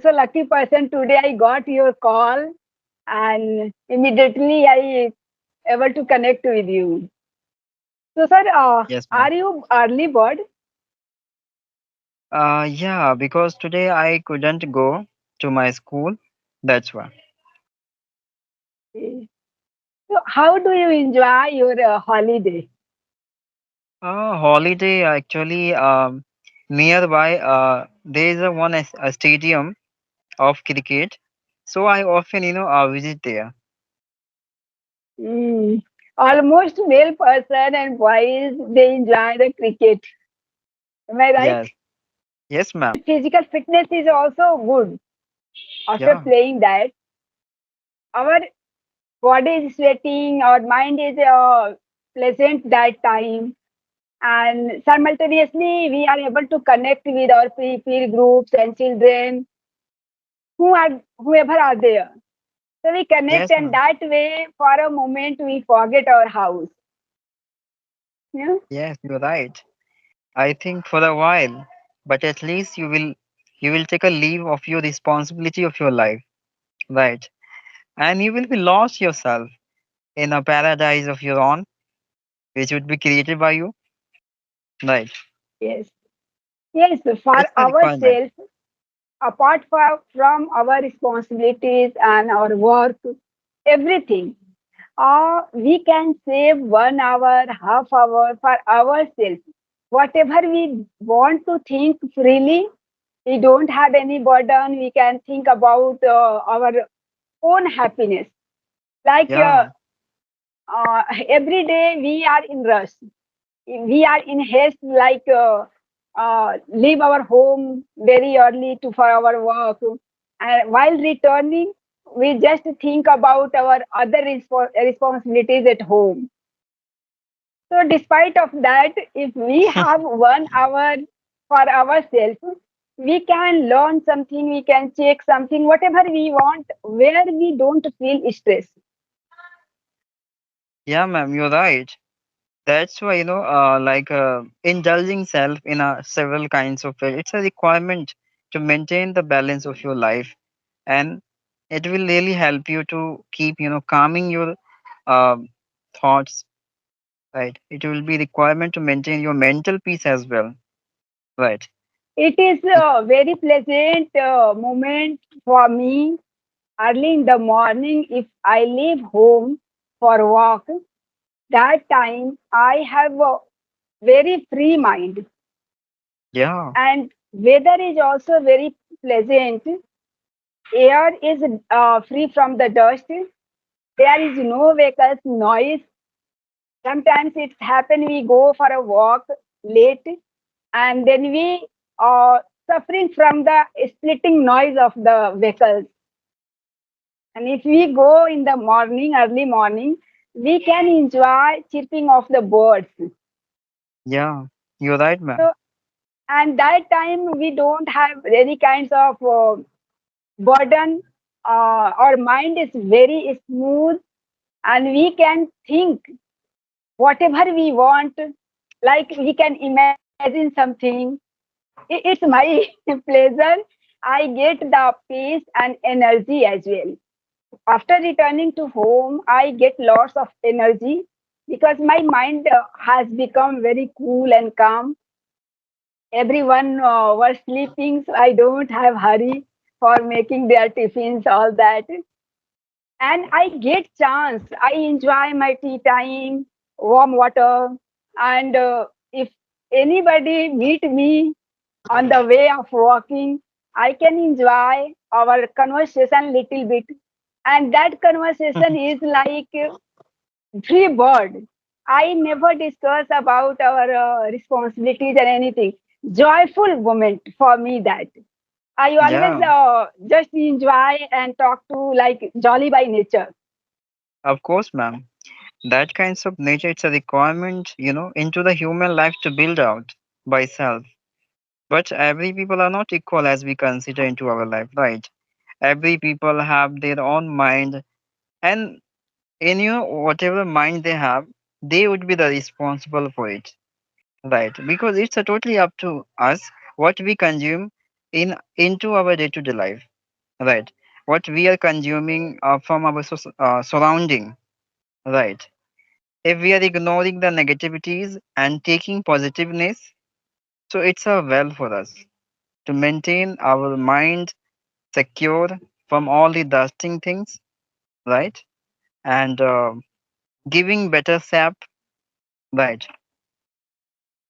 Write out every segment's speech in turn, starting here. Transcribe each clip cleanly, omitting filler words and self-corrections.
also lucky person. Today I got your call and immediately I able to connect with you. So, sir, Yes, ma'am. are you early bird? Yeah, because today I couldn't go to my school. That's why. Okay. So, how do you enjoy your holiday? Holiday actually nearby. There is a stadium of cricket, so I often visit there. Mm. Almost male person and boys they enjoy the cricket. Am I right? Yes, yes, ma'am. Physical fitness is also good. After Yeah, playing that, our body is sweating, our mind is pleasant that time, and simultaneously we are able to connect with our peer groups and children whoever are there. So we connect, yes, and ma'am. that way, for a moment, we forget our house. You know? Yes, you're right. I think for a while, but at least you will take a leave of your responsibility of your life, right? And you will be lost yourself in a paradise of your own, which would be created by you, right? Yes. Yes, for It's a requirement. ourselves, apart from our responsibilities and our work, everything, we can save 1 hour, half hour for ourselves. Whatever we want to think freely, we don't have any burden. We can think about our own happiness. Like Yeah, every day we are in rush, we are in haste, like leave our home very early to for our work, and while returning we just think about our other responsibilities at home. So despite of that, if we have 1 hour for ourselves, we can learn something, we can check something, whatever we want, where we don't feel stress. yeah, ma'am, you're right. That's why indulging self in several kinds of way. It's a requirement to maintain the balance of your life, and it will really help you to keep calming your um thoughts. Right. It will be requirement to maintain your mental peace as well. Right. It is a very pleasant moment for me early in the morning. If I leave home for walk, that time I have a very free mind, Yeah. and weather is also very pleasant. Air is free from the dust. There is no vehicles noise. Sometimes it's happen we go for a walk late, and then we are suffering from the splitting noise of the vehicles. And if we go in the morning, early morning, we can enjoy chirping of the birds. Yeah. You're right, ma'am. So, and that time we don't have any kinds of burden. Our mind is very smooth, and we can think whatever we want. Like we can imagine something. It's my pleasure. I get the peace and energy as well. After returning to home, I get lots of energy because my mind has become very cool and calm. Everyone was sleeping, so I don't have hurry for making their tiffins, all that. And I get chance. I enjoy my tea time, warm water, and if anybody meet me on the way of walking, I can enjoy our conversation little bit. And that conversation is like free bird. I never discuss about our responsibilities and anything. Joyful moment for me that. I always Yeah. just enjoy and talk to like jolly by nature. Of course, ma'am. That kinds of nature, it's a requirement, into the human life to build out by self. But every people are not equal as we consider into our life, right? Every people have their own mind, and in whatever mind they have, they would be the responsible for it. Right, because it's a totally up to us what we consume into our day-to-day life. right? What we are consuming from our surrounding, right? If we are ignoring the negativities and taking positiveness, so it's a well for us to maintain our mind secure from all the dusting things, right? And giving better sap, right?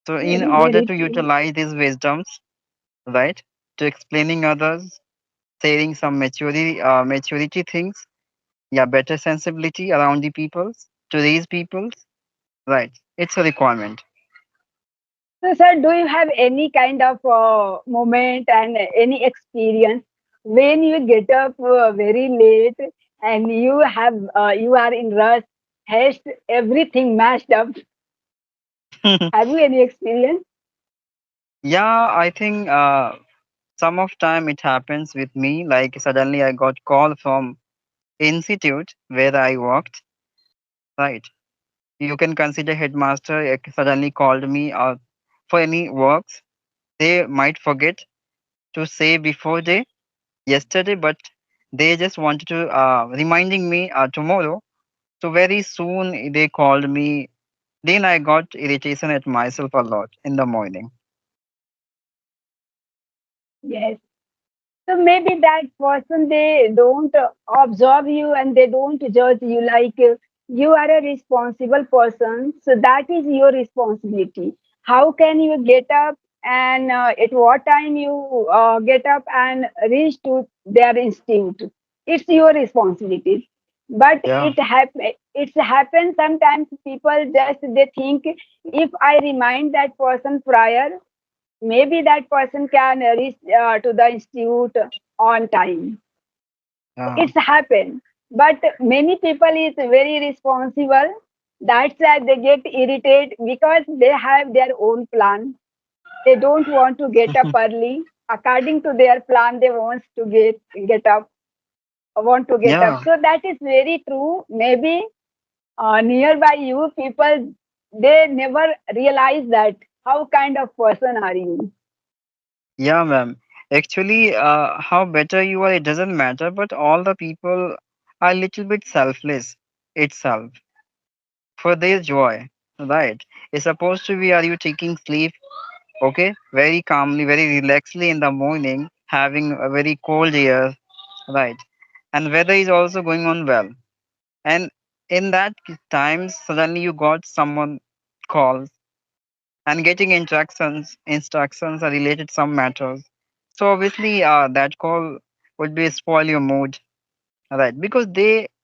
So, in Very, order very to true. utilize these wisdoms, right, to explaining others, sharing some maturity things, yeah, better sensibility around the peoples to these peoples, right? It's a requirement. So, sir, do you have any kind of moment and any experience when you get up very late and you are in rush, haste, everything mashed up? Have you any experience? Yeah, I think some of time it happens with me. Like suddenly I got call from institute where I worked, right? You can consider headmaster suddenly called me for any works. They might forget to say before day yesterday, but they just wanted to reminding me tomorrow. So very soon they called me. Then I got irritation at myself a lot in the morning. Yes. So maybe that person they don't observe you and they don't judge you like you are a responsible person. So that is your responsibility. How can you get up and at what time you get up and reach to their institute? It's your responsibility. But Yeah, it's happens sometimes. People just they think if I remind that person prior, maybe that person can reach to the institute on time. yeah, It's happened, but many people is very responsible. That's why they get irritated because they have their own plan. They don't want to get up early according to their plan. They want to get up, want to get up. yeah, So that is very true. Maybe nearby you people they never realize that how kind of person are you. yeah, ma'am. Actually, how better you are, it doesn't matter. But all the people are a little bit selfless itself for their joy, right? It's supposed to be, are you taking sleep, okay, very calmly, very relaxedly in the morning, having a very cold air, right? And weather is also going on well. And in that time, suddenly you got someone calls and getting instructions are related some matters. So obviously, that call would be spoil your mood, right? Because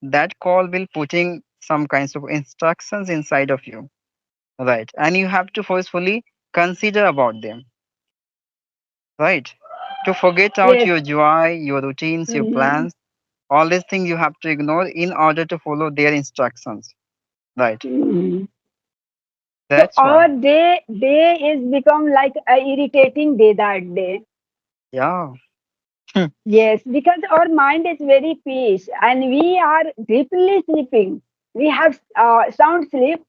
that call will putting some kinds of instructions inside of you, right? And you have to forcefully consider about them, right? To forget out Yes. your joy, your routines, your Mhm. plans, all these things you have to ignore in order to follow their instructions, right? Mhm. So That's our why. day is become like a irritating day that day. Yeah. Yes, because our mind is very peace and we are deeply sleeping. We have sound sleep,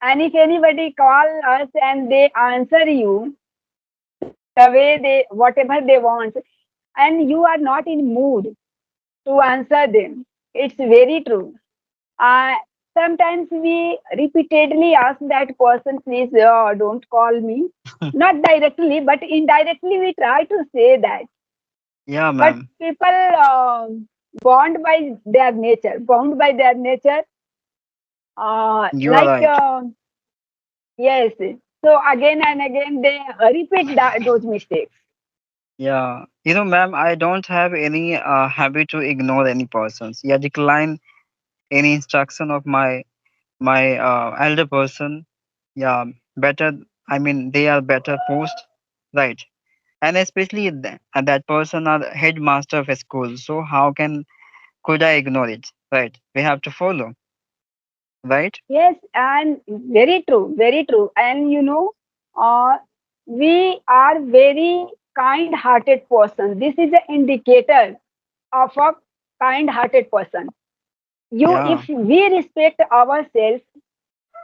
and if anybody call us and they answer you the way they whatever they want, and you are not in mood to answer them, it's very true. Uh, Sometimes we repeatedly ask that person, please don't call me. Not directly, but indirectly we try to say that. Yeah, But ma'am. people bound by their nature, You are right. yes. So again and again they repeat those mistakes. Yeah. Ma'am, I don't have any habit to ignore any persons. Yeah, decline any instruction of my elder person. Yeah, better. I mean, they are better post, right? And especially that person are the headmaster of a school. So how could I ignore it? Right? We have to follow, right? Yes, and very true, very true. And we are very kind-hearted person. This is an indicator of a kind-hearted person. Yeah. If we respect ourselves,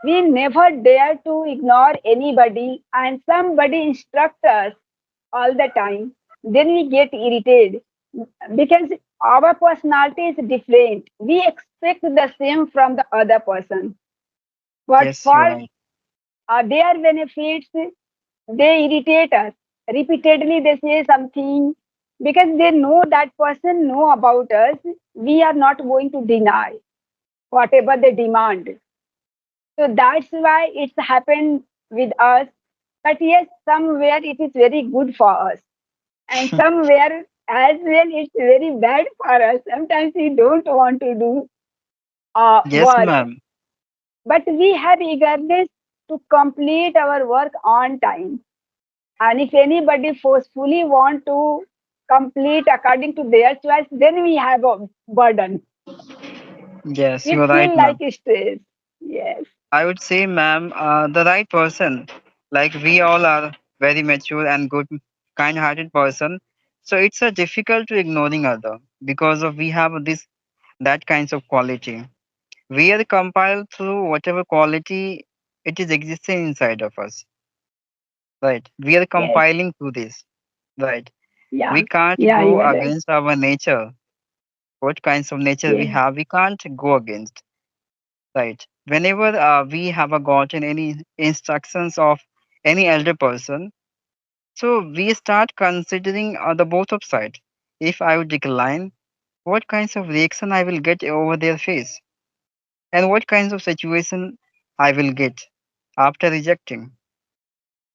we never dare to ignore anybody, and somebody instruct us all the time. Then we get irritated. because our personality is different. We expect the same from the other person, but Yes, for you're right. their benefits, they irritate us. Repeatedly, they say something because they know that person know about us. We are not going to deny whatever they demand. So that's why it's happened with us. But yes, somewhere it is very good for us, and somewhere as well it's very bad for us. Sometimes we don't want to do Yes, work, ma'am. but we have eagerness to complete our work on time. And if anybody forcefully want to complete according to their choice, then we have a burden. Yes, We you're right, feel ma'am. like stress. Yes, I would say, ma'am, the right person, like we all are very mature and good, kind-hearted person. So it's a difficult to ignoring other because of we have this that kinds of quality. We are compiled through whatever quality it is existing inside of us, right? We are yes, compiling through this, right? We yeah, can't yeah, go you are right. against our nature. What kinds of nature we Yes, have, we can't go against, right? Whenever we have gotten any instructions of any elder person, so we start considering the both of sides. If I would decline, what kinds of reaction I will get over their face, and what kinds of situation I will get after rejecting.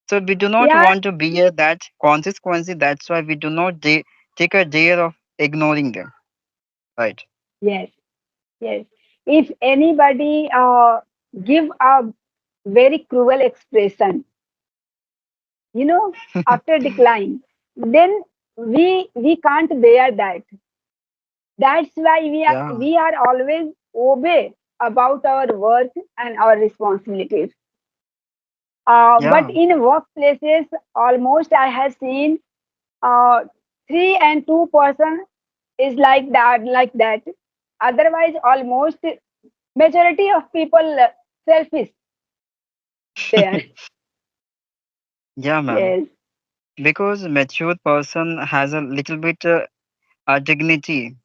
So we do not yeah, want to bear that consequence. That's why we do not take a dare of ignoring them, right? yes, yes. If anybody give a very cruel expression, after decline, then we can't bear that. That's why we are Yeah, we are always obey about our work and our responsibilities. But yeah, in workplaces, almost I have seen uh, 3 and 2% is like that. Otherwise, almost majority of people selfish there. yeah, ma'am. Yes, Because mature person has a little bit dignity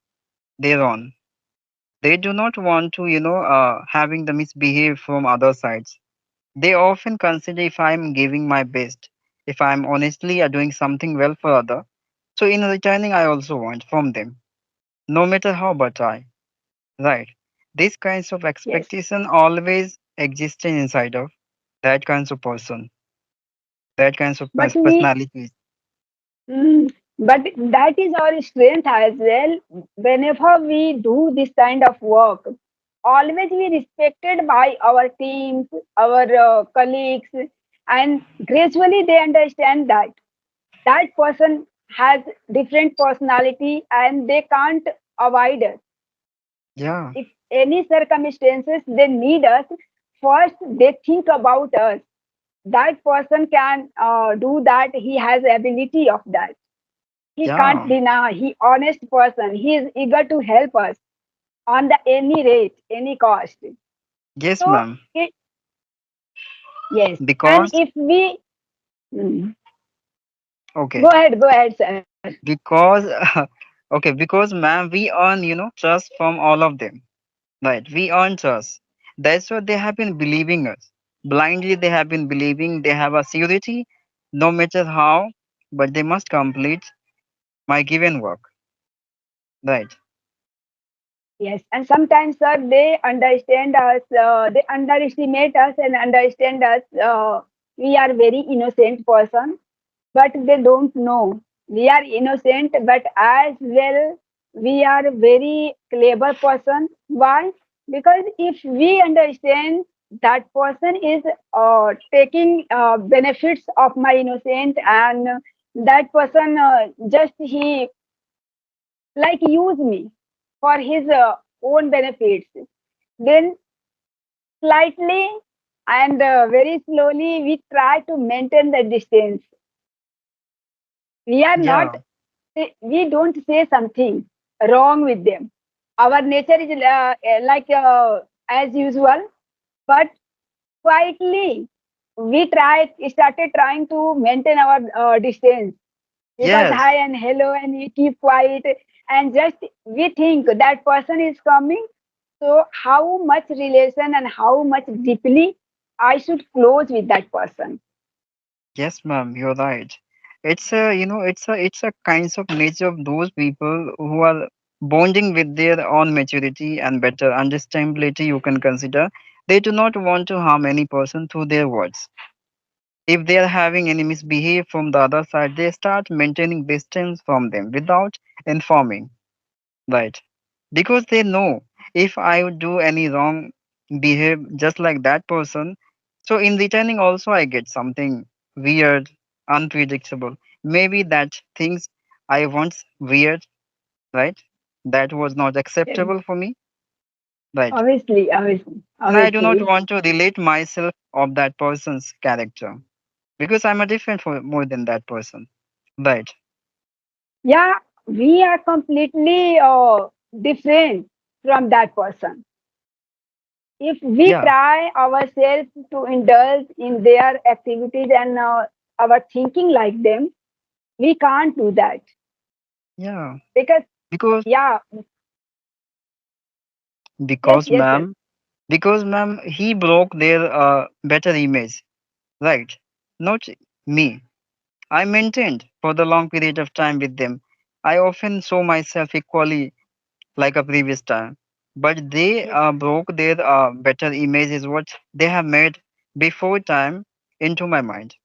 thereon. They do not want to, having the misbehave from other sides. They often consider if I'm giving my best, if I'm honestly doing something well for other. So in returning, I also want from them, no matter how but I. Right. These kinds of yes. expectation always existing inside of that kinds of person, that kinds of But personalities. mm, but that is our strength as well. Whenever we do this kind of work, always be respected by our teams, our colleagues, and gradually they understand that that person has different personality and they can't avoid us. Yeah, If any circumstances they need us, first they think about us. That person can do that. He has ability of that. He can't yeah. deny. He honest person. He is eager to help us on the any rate, any cost. Yes, So ma'am. it yes. And Because if we Mm. okay, Go ahead, sir. because okay, because ma'am, we earn trust from all of them. Right, we earn trust. That's what they have been believing us. Blindly, they have been believing they have a security, no matter how, but they must complete my given work. Right. Yes, and sometimes, sir, they understand us. They underestimate us and understand us. We are very innocent person, but they don't know we are innocent. But as well, we are very clever person. Why? Because if we understand that person is taking benefits of my innocent, and that person just he like use me for his own benefits, then slightly and very slowly we try to maintain the distance. We are not, Yeah. we don't say something wrong with them. Our nature is like as usual, but quietly we started trying to maintain our distance. because Yes, hi and hello and we keep quiet and just we think that person is coming. So how much relation and how much deeply I should close with that person. yes, ma'am, you're right. It's a kinds of nature of those people who are bonding with their own maturity and better understandability. You can consider they do not want to harm any person through their words. If they are having any misbehave from the other side, they start maintaining distance from them without informing, right? Because they know if I would do any wrong, behave just like that person, so in returning also I get something weird, unpredictable. Maybe that things I once weird, right? That was not Yes. acceptable for me, right? And I do not Obviously. want to relate myself of that person's character because I'm a different for more than that person, right? Yeah, we are completely different from that person. If we Yeah, try ourselves to indulge in their activities and our thinking like them, we can't do that yeah. because Because yeah, yes, because yes, yes, ma'am, because ma'am, he broke their better image, right? Not me. I maintained for the long period of time with them. I often saw myself equally like a previous time, but they yes, broke their better image is what they have made before time into my mind,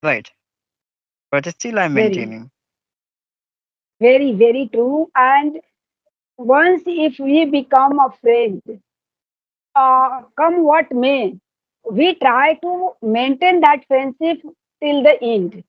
right? But still, I'm very, maintaining. very, very true. And once if we become a friend, come what may, we try to maintain that friendship till the end.